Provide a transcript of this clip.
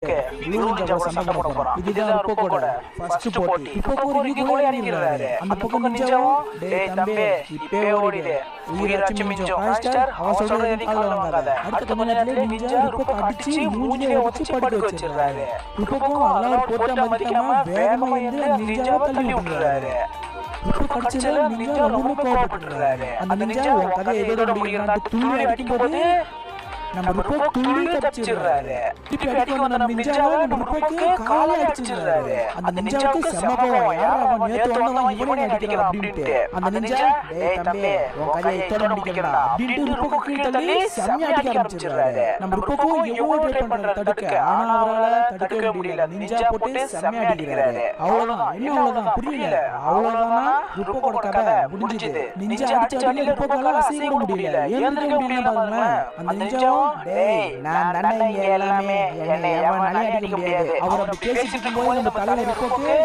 Blue ninja கூட சண்டை போட போறான். இதுதான் ருப்போட ஃபர்ஸ்ட் போட்டி. ருப்போ ஒரு கோல் அடிக்கிறாரு. அந்த பக்கம் நிஞ்சாவும் டேய் தம்பி இப்பே ஓடிடு. உயிராச்சு மிஞ்சம் மாஸ்டர் அவன் சொல்றது எதையும் காதுல வாங்காத. அடுத்த கொஞ்ச நேரத்துல நிஞ்சா ருப்போ அடிச்சு மூஞ்சிலே உடைச்சு படுக்க வச்சிராரு. ருப்போ அதெல்லாம் போட்ட மதிக்காம வேகமா வந்து நிஞ்சாவை தள்ளி விட்டுறாரு. ருப்போ கடிச்சல நிஞ்சா ரொம்ப கோவப்படுறாரு. அந்த நிஞ்சா கதை எதோட முடியறான்னு துள்ளி அடிக்கும்போது நம்ம ருப்போ துள்ளி தப்பிச்சிராரு. திருப்பி அடிக்க வந்த நம்ம நிஞ்சாவை நம்ம ருப்போக்கு காலை அடிச்சிராரு. அந்த நிஞ்சாவுக்கு செம கோவம். யாரா அவன் நேத்து வந்தவன் இவனே அடிக்கிறான் அப்படின்ட்டு. அந்த நிஞ்சா டேய் தம்பி உன் கதையை இத்தோட முடிக்கணும் அப்படின்ட்டு ருப்போக்கு கீழ தள்ளி செமையா அடிக்க ஆரம்பிச்சிராரு. நம்ம ருப்போக்கு எவ்வளவு ட்ரை பண்றாரு தடுக்க, ஆனா அவரால தடுக்க முடியல. நிஞ்சா போட்டு செமையா அடிக்கிறாரு. அவ்வளவுதான், என்ன அவ்வளவுதான் புரியல. அவ்வளவுதான் ருப்போட கதை முடிஞ்சது. நிஞ்சா அடிச்சாலே ருப்போக்கால அசைய முடியல. ஏன் முடியல பாருங்க. அந்த நிஞ்சா டேய் நான் தானே இங்க எல்லாமே, என்னை எவனால அடிக்க முடியாது. அவர் அப்படி பேசிட்டு இருக்கும்போது நம்ம தலையில ருப்போக்கு